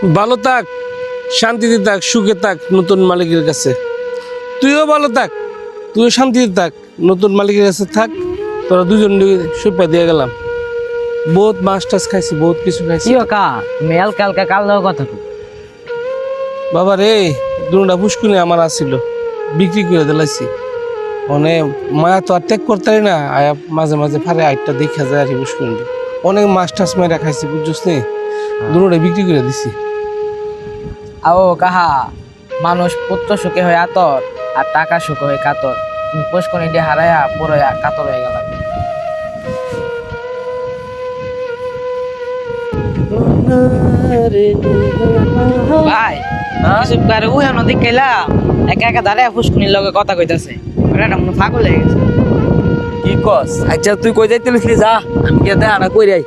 ভালো থাক, শান্তিতে থাক, সুখে থাক নতুন মালিকের কাছে। তুইও ভালো থাক, তুইও শান্তিতে থাক, নতুন মালিকের কাছে থাক। তোরা দুজন সুপা দিয়ে গেলাম। বহুত মাছ টাছ খাইছি, বহুত কিছু খাইছি। কি কা তুমি হালকা হালকা কাল দাও কথা কই। বাবা রে, দুটা পুষ্কুনি আমার আসছিল, বিক্রি করে দিলাইছি। মানে মায়া তো আর ত্যাগ করতে না, আয়া মাঝে মাঝে ফারে আটটা দেখা যায় আর কি পুষ্কুনি। অনেক মাছ টাছ মেরা খাইছি, বুঝছিস নি? দুটা বিক্রি করে দিছি। আও কাহা মানুষ পুত্র সুখে হয় আতর আর টাকা সুখে হয় কাতর। তুমি পুষ্কনি দিয়ে হারায়া পুরোয়া কাতর হয়ে গেল। ভাই কিছু কারে উহে নদী কেলা একা একা দাঁড়ায় পুষ্কনির লগে কথা কইতাছে। ওটা মনে পাগল হয়ে গেছে। কি কস? আচ্ছা তুই কই যাইতে লিখলি যা, আমি কে দেখা না কই রাই।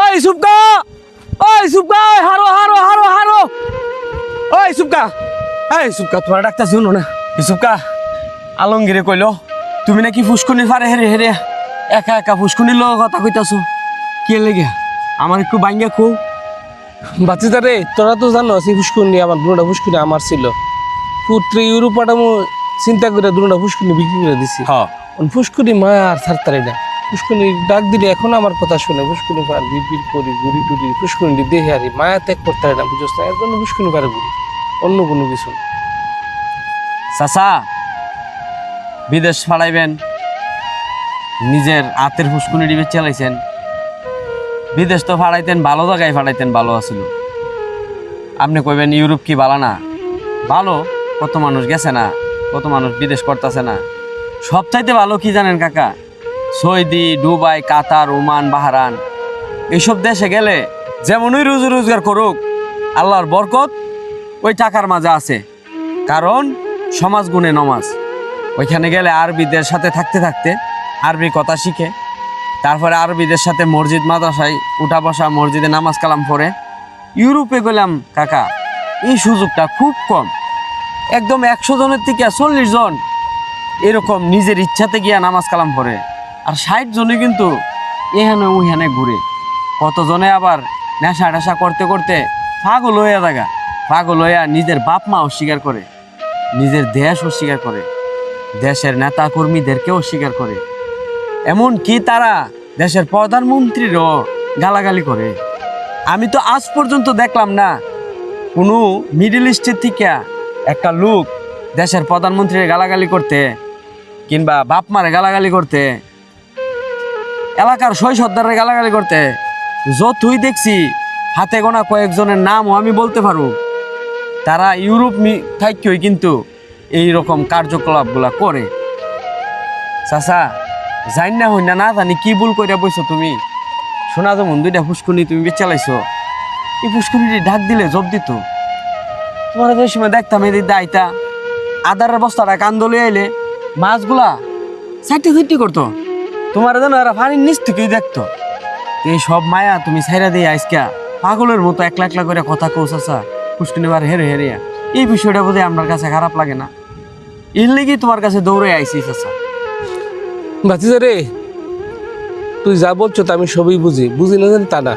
ওই সুপকা, ওই সুপকা, ওই হারো হারো হারো হারো, ওই সুপকা, এই সুপকা তোমার ডাক্তার শুনো না। এই সুপকা আলমগিরে কইলো তুমি নাকি ফুসকুনি ফারে হেরে হেরে একা একা ফুসকুনির লোক কথা কইতাছো, কে লেগে আমার একটু বাইঙ্গা খুব। বাচ্চাটা রে, তোরা তো জানো সেই পুষ্কুনি আমার দুটা পুষ্কুনি আমার ছিল। পুত্রে ইউরোপ পাঠামো চিন্তা করে দুটা পুষ্কুনি বিক্রি করে দিছি। হ্যাঁ পুষ্কুনি মায়া আর ছাড়তারি না। পুষ্কুনি ডাক দিলে এখন আমার কথা শুনে পুষ্কুনি পার বিড় করি ঘুরি টুরি পুষ্কুনি দেখে আরি মায়া ত্যাগ করতে না, বুঝছ না? এর জন্য পুষ্কুনি পারে ঘুরি, অন্য কোনো কিছু না। চাচা বিদেশ ফাড়াইবেন, নিজের হাতের ফুসকুনি ডিবে চালাইছেন। বিদেশ তো ফাড়াইতেন, ভালো জায়গায় ফাড়াইতেন, ভালো আছিল। আপনি কইবেন ইউরোপ কি ভালো না? ভালো, কত মানুষ গেছে না, কত মানুষ বিদেশ করতেছে না। সবচাইতে ভালো কি জানেন কাকা? সৌদি, দুবাই, কাতার, ওমান, বাহরান, এইসব দেশে গেলে যেমনই রুজি রোজগার করুক, আল্লাহর বরকত ওই টাকার মাঝে আছে। কারণ সমাজ গুণে নমাজ। ওইখানে গেলে আরবিদের সাথে থাকতে থাকতে আরবি কথা শিখে, তারপরে আরবিদের সাথে মসজিদ মাদ্রাসায় উঠা বসা, মসজিদে নামাজ কালাম পড়ে। ইউরোপে গেলাম কাকা, এই সুযোগটা খুব কম। একদম 100 জনের থেকে 40 জন এরকম নিজের ইচ্ছাতে গিয়া নামাজ কালাম পড়ে, আর 60 জনই কিন্তু এখানে ওইখানে ঘুরে। কতজনে আবার নেশা টেশা করতে করতে পাগল হইয়া জায়গা, পাগল হইয়া নিজের বাপ মা অস্বীকার করে, নিজের দেশ অস্বীকার করে, দেশের নেতা কর্মীদেরকে অস্বীকার করে। এমন কি তারা দেশের প্রধানমন্ত্রীরও গালাগালি করে। আমি তো আজ পর্যন্ত দেখলাম না কোনো মিডল ইস্টের থেকে একটা লোক দেশের প্রধানমন্ত্রীর গালাগালি করতে, কিংবা বাপ মারে গালাগালি করতে, এলাকার সর্দারের গালাগালি করতে। যতই দেখছি হাতে গোনা কয়েকজনের নামও আমি বলতে পারবো, তারা ইউরোপ থাকেই কিন্তু এই রকম কার্যকলাপগুলা করে। চাচা জানি না হই না না জানি কি ভুল কইরা বইছো তুমি। শোনা যেমন 2টা ফুসকুনি তুমি বেচালাইছো, এই ফুসকুনিটি ঢাক দিলে জব দিত। তোমার যে সময় দেখতাম এদিকে আইতা আদারের বস্তাটা কান্দলে আইলে মাছগুলা সাইটে সাইটে করতো, তোমার যেন এরা পানির নিচ থেকেই দেখতো। এই সব মায়া তুমি ছাইরা দিয়ে আইসকা পাগলের মতো একলা একলা করে কথা কও চাচা, ফুসকুনি বার হেরে হেরে। এই বিষয়টা বোধহয় আমার কাছে খারাপ লাগে না, এর লেগেই তোমার কাছে দৌড়ে আইসি চাচা। বাচ্চা রে, তুই যা বলছো তা আমি সবই বুঝি, বুঝি না জানি তা না।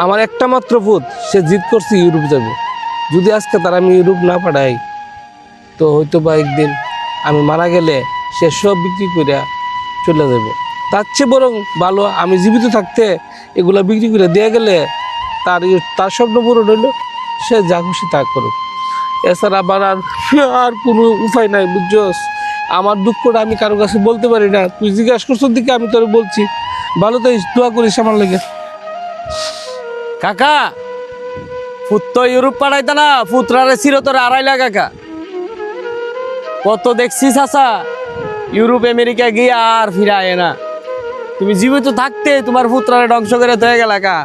আমার একটা মাত্র পুত, সে জিদ করছে ইউরোপ যাবে। যদি আজকে তার আমি ইউরোপ না পাঠাই, তো হয়তো বা একদিন আমি মারা গেলে সে সব বিক্রি করে চলে যাব। তার চেয়ে বরং ভালো আমি জীবিত থাকতে এগুলা বিক্রি করে দিয়ে গেলে তার স্বপ্ন পূরণ হইলো, সে যা খুশি তা করুক। এছাড়া আবার আর কোনো উপায় নাই, বুঝছস? আমার দুঃখটা আমি কারো কাছে বলতে পারি না। তুই জিজ্ঞাসা করছোর দিকে আমি তোর বলছি, ভালো তো দোয়া করিস আমার লেগে। কাকা ফুত তো ইউরোপ পাঠাইতা না, ফুতরারে চিরতরে আড়াইলা কাকা। কত দেখছি চাচা ইউরোপ আমেরিকা গিয়ে আর ফিরে আয় না। তুমি জীবিত থাকতে তোমার ফুতরারে ধ্বংস করে হয়ে গেল কা।